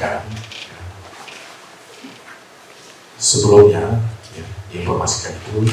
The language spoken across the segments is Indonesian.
informasikan, sebelumnya diinformasikan itu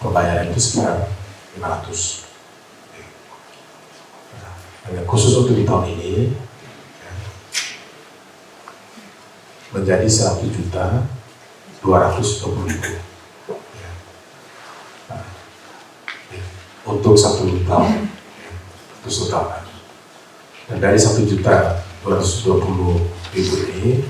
pembayaran itu sekitar 500. Khusus untuk di tahun ini menjadi 1.220.000 untuk 1 tahun, untuk 1 tahun. Dan dari 1.220.000 ini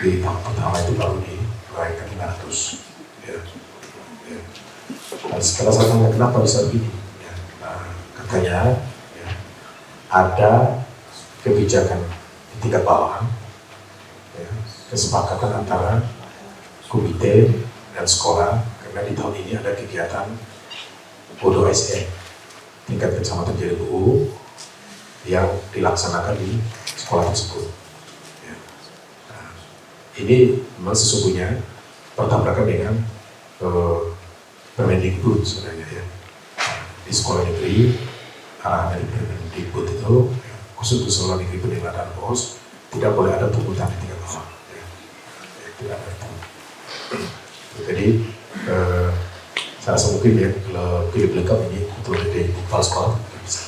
di tahun pertama itu baru diraihkan 500. Nah, setelah saya tanya kenapa bisa begini, katanya ada kebijakan di tingkat bawah, kesepakatan antara komite dan sekolah, karena di tahun ini ada kegiatan Bodo SM tingkat kecamatan Jelibu yang dilaksanakan di sekolah tersebut. Nah, ini memang sesungguhnya bertabrakan dengan Permendikbud sebenarnya ya. Di sekolah negeri arahan dari Permendikbud itu khusus untuk sekolah negeri pendidikan dan bos tidak boleh ada pungutan di tingkat bawah. Tidak ada itu. Jadi saya mungkin ya kalau pilih lengkap ini untuk di kepala sekolah bisa.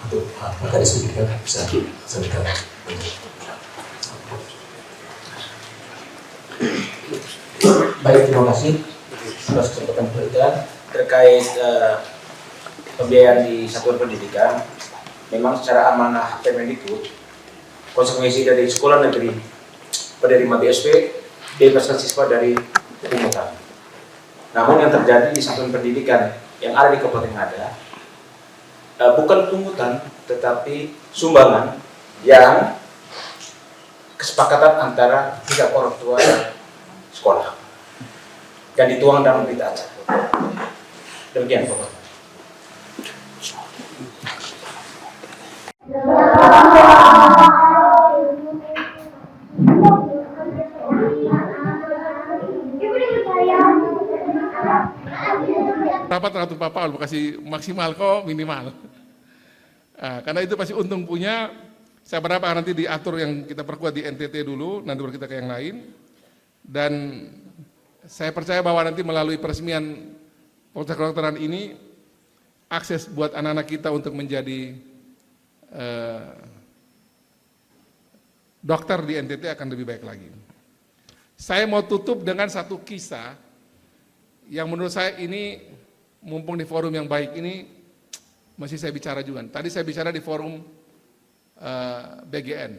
Untuk maka disebutkan bisa sedikit. Baik, terima kasih atas kesempatan pemberitaan terkait pembiayaan di satuan pendidikan. Memang secara amanah Permendikbud, konsekuensi dari sekolah negeri penerima BSP bebaskan siswa dari pungutan. Namun yang terjadi di satuan pendidikan yang ada di Kabupaten Ngada bukan pungutan, tetapi sumbangan yang kesepakatan antara pihak orang tua dan sekolah dan dituang dalam berita acara. Demikian Bapak. Rapat teratur Bapak alokasi maksimal kok minimal. Karena itu pasti untung punya. Saya berharap nanti diatur yang kita perkuat di NTT dulu, nanti baru kita ke yang lain. Dan saya percaya bahwa nanti melalui peresmian Poltek Kedokteran ini, akses buat anak-anak kita untuk menjadi dokter di NTT akan lebih baik lagi. Saya mau tutup dengan satu kisah yang menurut saya ini, mumpung di forum yang baik ini, masih saya bicara juga. Tadi saya bicara di forum BGN.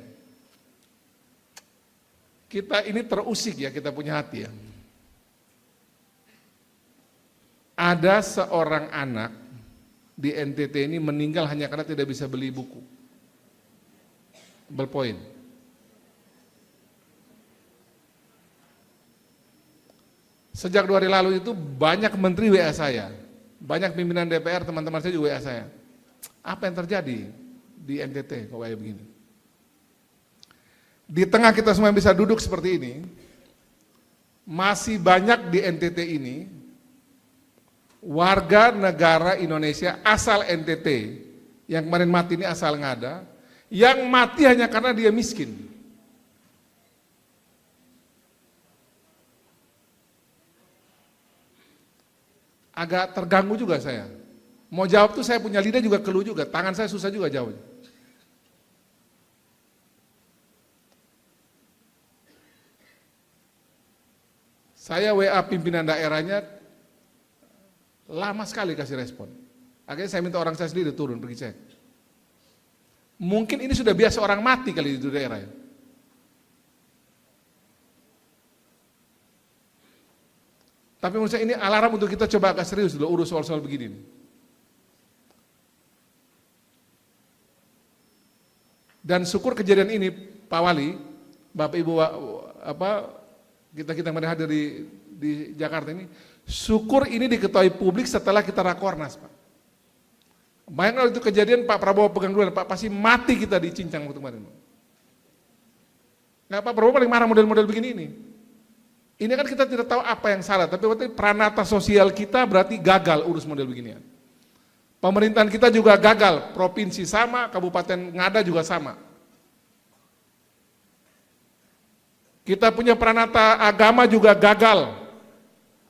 Kita ini terusik ya, kita punya hati ya. Ada seorang anak di NTT ini meninggal hanya karena tidak bisa beli buku. Ballpoint. Sejak 2 hari lalu itu banyak menteri WA saya, banyak pimpinan DPR, teman-teman saya juga WA saya. Apa yang terjadi di NTT kok kayak begini? Di tengah kita semua bisa duduk seperti ini, masih banyak di NTT ini warga negara Indonesia asal NTT, yang kemarin mati ini asal Ngada, yang mati hanya karena dia miskin. Agak terganggu juga saya. Mau jawab tuh saya punya lidah juga keluh juga, tangan saya susah juga jawab. Saya WA pimpinan daerahnya, lama sekali kasih respon. Akhirnya saya minta orang saya sendiri turun pergi cek. Mungkin ini sudah biasa orang mati kali di daerah ya. Tapi menurut saya ini alarm untuk kita coba agak serius dulu urus soal-soal begini. Dan syukur kejadian ini Pak Wali, Bapak Ibu kita kemarin hadir di Jakarta ini, syukur ini diketahui publik setelah kita rakornas Pak. Bayangkan kalau itu kejadian Pak Prabowo pegang duluan, Pak pasti mati kita di cincang waktu kemarin. Nggak, Pak Prabowo paling marah model-model begini ini. Ini kan kita tidak tahu apa yang salah, tapi waktu pranata sosial kita berarti gagal urus model beginian. Pemerintahan kita juga gagal, provinsi sama, kabupaten Ngada juga sama. Kita punya Pranata agama juga gagal,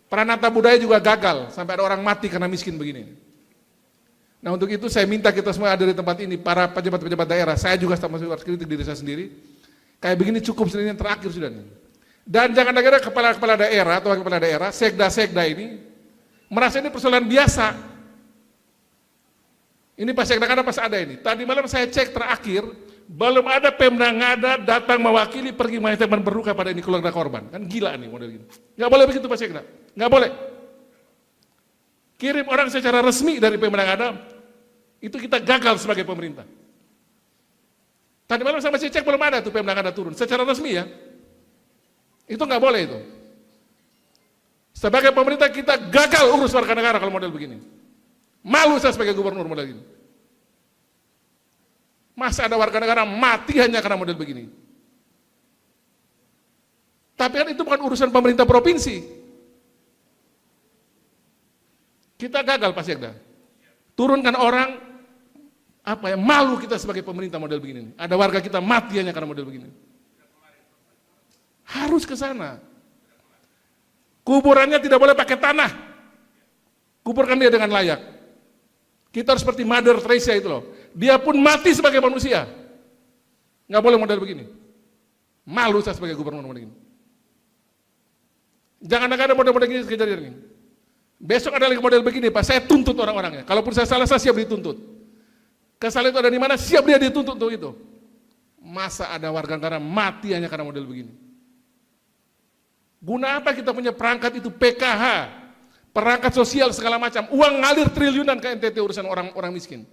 Pranata budaya juga gagal, sampai ada orang mati karena miskin begini. Nah untuk itu saya minta kita semua ada di tempat ini, para pejabat-pejabat daerah, saya juga harus kritik diri saya sendiri, kayak begini cukup sudah, yang terakhir sudah nih. Dan jangan ada kepala-kepala daerah atau kepala daerah, sekda-sekda ini, merasa ini persoalan biasa. Ini pas sekda pas ada ini. Tadi malam saya cek terakhir, belum ada Pemda Ngada datang mewakili pergi menyampaikan berduka pada ini keluarga korban. Kan gila nih model gini. Nggak boleh begitu Pak Sekda, nggak boleh. Kirim orang secara resmi dari Pemda Ngada, itu kita gagal sebagai pemerintah. Tadi malam saya masih cek belum ada tuh Pemda Ngada turun, secara resmi ya. Itu nggak boleh itu. Sebagai pemerintah kita gagal urus warga negara kalau model begini. Malu saya sebagai gubernur model ini. Masa ada warga negara mati hanya karena model begini. Tapi kan itu bukan urusan pemerintah provinsi. Kita gagal Pak Sekda. Turunkan orang, malu kita sebagai pemerintah model begini. Ada warga kita mati hanya karena model begini. Harus ke sana. Kuburannya tidak boleh pakai tanah. Kuburkan dia dengan layak. Kita harus seperti Mother Teresa itu loh. Dia pun mati sebagai manusia. Nggak boleh model begini. Malu saya sebagai gubernur model begini. Jangan ada model-model gini kejadian ini. Besok ada lagi model begini, Pak. Saya tuntut orang-orangnya. Kalaupun saya salah, saya siap dituntut. Kesalahan itu ada di mana, siap dia dituntut untuk itu. Masa ada warga negara mati hanya karena model begini. Guna apa kita punya perangkat itu PKH? Perangkat sosial segala macam, uang ngalir triliunan ke NTT urusan orang miskin.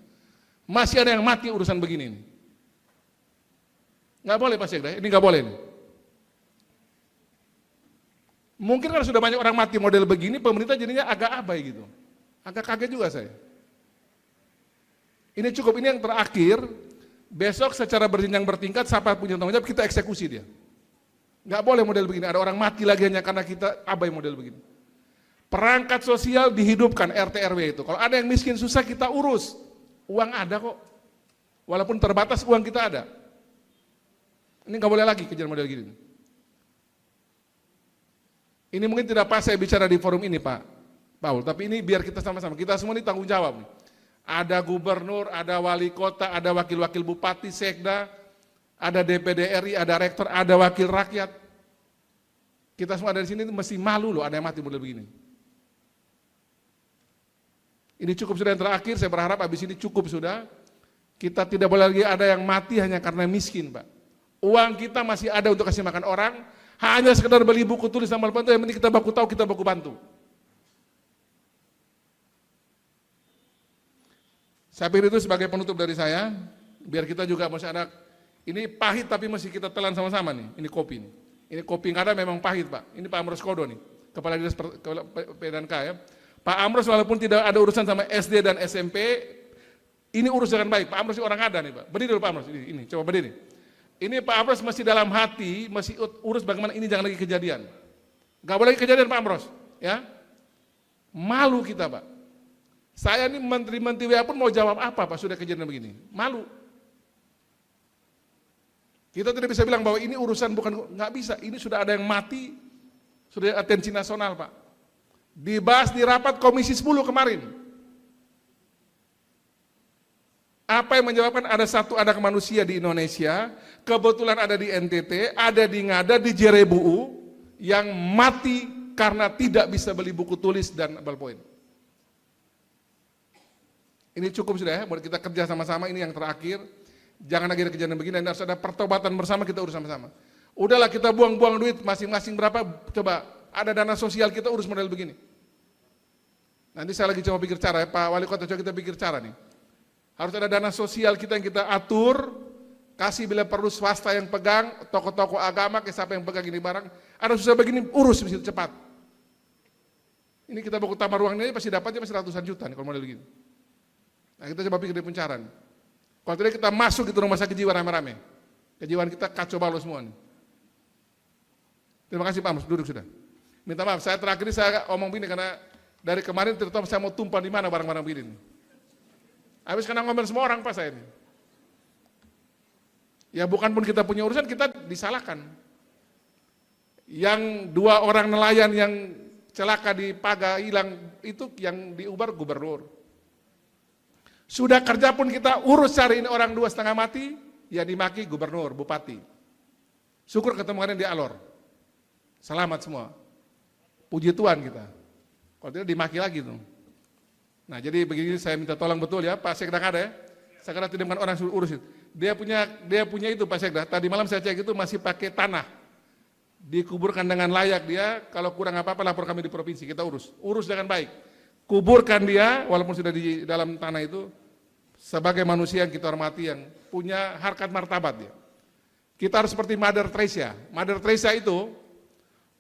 Masih ada yang mati urusan begini ini. Nggak boleh Pak Sekda, ini nggak boleh. Mungkin kalau sudah banyak orang mati model begini, pemerintah jadinya agak abai gitu. Agak kaget juga saya. Ini cukup, ini yang terakhir, besok secara berjenjang bertingkat, siapa punya tanggung jawab, kita eksekusi dia. Nggak boleh model begini, ada orang mati lagi hanya karena kita abai model begini. Perangkat sosial dihidupkan, RT RW itu. Kalau ada yang miskin susah kita urus. Uang ada kok. Walaupun terbatas uang kita ada. Ini nggak boleh lagi kejadian model gini. Ini mungkin tidak pas saya bicara di forum ini Pak Paul, tapi ini biar kita sama-sama. Kita semua ini tanggung jawab. Ada gubernur, ada wali kota, ada wakil-wakil bupati, sekda, ada DPD RI, ada rektor, ada wakil rakyat. Kita semua ada di sini mesti malu loh ada yang mati model begini. Ini cukup sudah yang terakhir, saya berharap habis ini cukup sudah. Kita tidak boleh lagi ada yang mati hanya karena miskin Pak. Uang kita masih ada untuk kasih makan orang, hanya sekedar beli buku tulis sama bantu, yang penting kita baku tahu, kita baku bantu. Saya pikir itu sebagai penutup dari saya, biar kita juga masih ada, ini pahit tapi masih kita telan sama-sama nih, ini kopi nih. Ini kopi Ngada memang pahit Pak, ini Pak Amros Kodo nih, Kepala Dinas PDNK ya. Pak Amros walaupun tidak ada urusan sama SD dan SMP, ini urus dengan baik. Pak Amros orang ada nih Pak, berdiri dulu Pak Amros, ini coba berdiri. Ini Pak Amros masih dalam hati, masih urus bagaimana ini jangan lagi kejadian. Gak boleh lagi kejadian Pak Amros, ya. Malu kita Pak. Saya ini menteri-menteri WA pun mau jawab apa Pak sudah kejadian begini, malu. Kita tidak bisa bilang bahwa ini urusan bukan, nggak bisa. Ini sudah ada yang mati, sudah atensi nasional Pak. Dibahas di rapat Komisi 10 kemarin. Apa yang menyebabkan ada satu anak manusia di Indonesia, kebetulan ada di NTT, ada di Ngada, di Jerebu, yang mati karena tidak bisa beli buku tulis dan ballpoint. Ini cukup sudah ya, buat kita kerja sama-sama, ini yang terakhir. Jangan lagi ada kejadian begini, dan harus ada pertobatan bersama, kita urus sama-sama. Udahlah kita buang-buang duit, masing-masing berapa, coba. Ada dana sosial kita urus model begini. Nanti saya lagi coba pikir cara ya, Pak Wali Kota coba kita pikir cara nih. Harus ada dana sosial kita yang kita atur, kasih bila perlu swasta yang pegang, toko-toko agama, kayak siapa yang pegang ini barang, ada susah begini, urus bisa cepat. Ini kita buku tambah ruangnya pasti dapatnya pasti ratusan juta nih kalau model begini. Nah kita coba pikir di pencaran. Kalau tidak kita masuk itu rumah sakit jiwa rame-rame. Kejiwaan kita kacau balau semua nih. Terima kasih Pak Amos, duduk sudah. Minta maaf, saya terakhir ini saya omong begini karena dari kemarin terutama saya mau tumpah di mana barang-barang begini. Habis kena ngomel semua orang pas saya ini. Ya bukan pun kita punya urusan, kita disalahkan. Yang 2 orang nelayan yang celaka di Paga hilang, itu yang diubar gubernur. Sudah kerja pun kita urus cari ini orang 2,5 mati, ya dimaki gubernur, bupati. Syukur ketemu kalian di Alor. Selamat semua. Puji Tuhan kita. Kalau tidak dimaki lagi tuh. Nah jadi begini saya minta tolong betul ya, Pak Sekda ada ya. Sekarang tidak bukan orang suruh urusin. Dia punya itu Pak Sekda. Tadi malam saya cek itu masih pakai tanah. Dikuburkan dengan layak dia, kalau kurang apa-apa lapor kami di provinsi, kita urus. Urus dengan baik. Kuburkan dia, walaupun sudah di dalam tanah itu, sebagai manusia yang kita hormati, yang punya harkat martabat dia. Kita harus seperti Mother Teresa. Mother Teresa itu,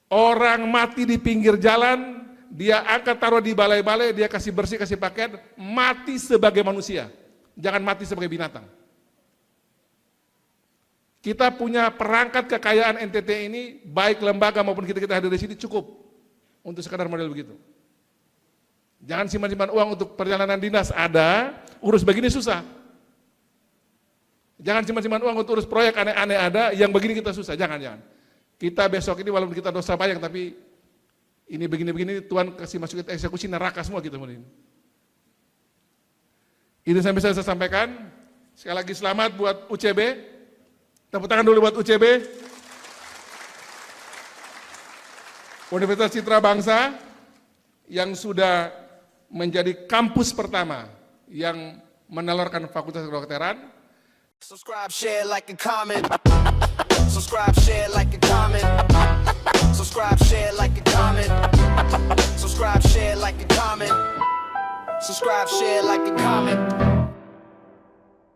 orang mati di pinggir jalan, dia angkat taruh di balai-balai, dia kasih bersih, kasih pakaian, mati sebagai manusia. Jangan mati sebagai binatang. Kita punya perangkat kekayaan NTT ini, baik lembaga maupun kita hadir di sini cukup untuk sekadar model begitu. Jangan simpan-simpan uang untuk perjalanan dinas, ada, urus begini susah. Jangan simpan-simpan uang untuk urus proyek aneh-aneh, ada, yang begini kita susah, jangan. Kita besok ini walaupun kita dosa banyak, tapi ini begini-begini Tuhan kasih masuk ke eksekusi neraka semua kita ini. Ini sampai saya sampaikan. Sekali lagi selamat buat UCB. Tepuk tangan dulu buat UCB. Universitas Citra Bangsa yang sudah menjadi kampus pertama yang menelurkan Fakultas Kedokteran. Subscribe, share, like, and comment. Subscribe, share, like, and comment. Subscribe, share, like, and comment. Subscribe, share, like, and comment. Subscribe, share, like, and comment.